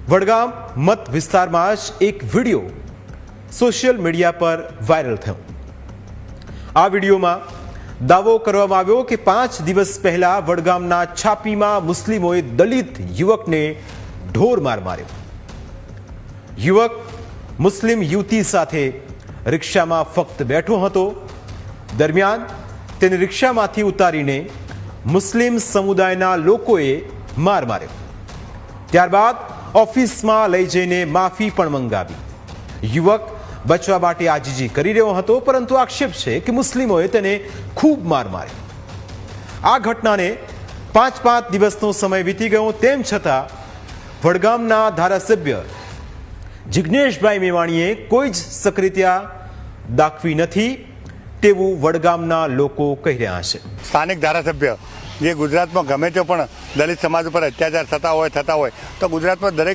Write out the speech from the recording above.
વડગામ મત વિસ્તારમાં જ એક વિડીયો સોશિયલ મીડિયા પર વાયરલ થયો। આ વિડીયોમાં દાવો કરવામાં આવ્યો કે 5 દિવસ પહેલા વડગામના છાપીમાં મુસ્લિમોએ દલિત યુવકને ઢોર માર માર્યો। યુવક મુસ્લિમ યુવતી સાથે રિક્ષામાં ફક્ત બેઠો હતો। દરમિયાન તેને રિક્ષામાંથી ઉતારીને મુસ્લિમ સમુદાયના લોકોએ માર માર્યો। ત્યારબાદ ઓફિસમાં લઈ જઈને માફી પણ મંગાવી। યુવક બચવા માટે આજીજી કરી રહ્યો હતો, પરંતુ આક્ષેપ છે કે મુસ્લિમોએ તેને ખૂબ માર માર્યો। આ ઘટનાને 5 દિવસનો સમય વીતી ગયો, તેમ છતાં વડગામના ધારાસભ્ય જિગ્નેશભાઈ મેવાણીએ કોઈ જ સક્રિયતા દાખવી નથી તેવું વડગામના લોકો કહી રહ્યા છે। સ્થાનિક ધારાસભ્ય જે ગુજરાતમાં ગમે તે પણ દલિત સમાજ ઉપર અત્યાચાર થતા હોય તો ગુજરાતમાં દરેક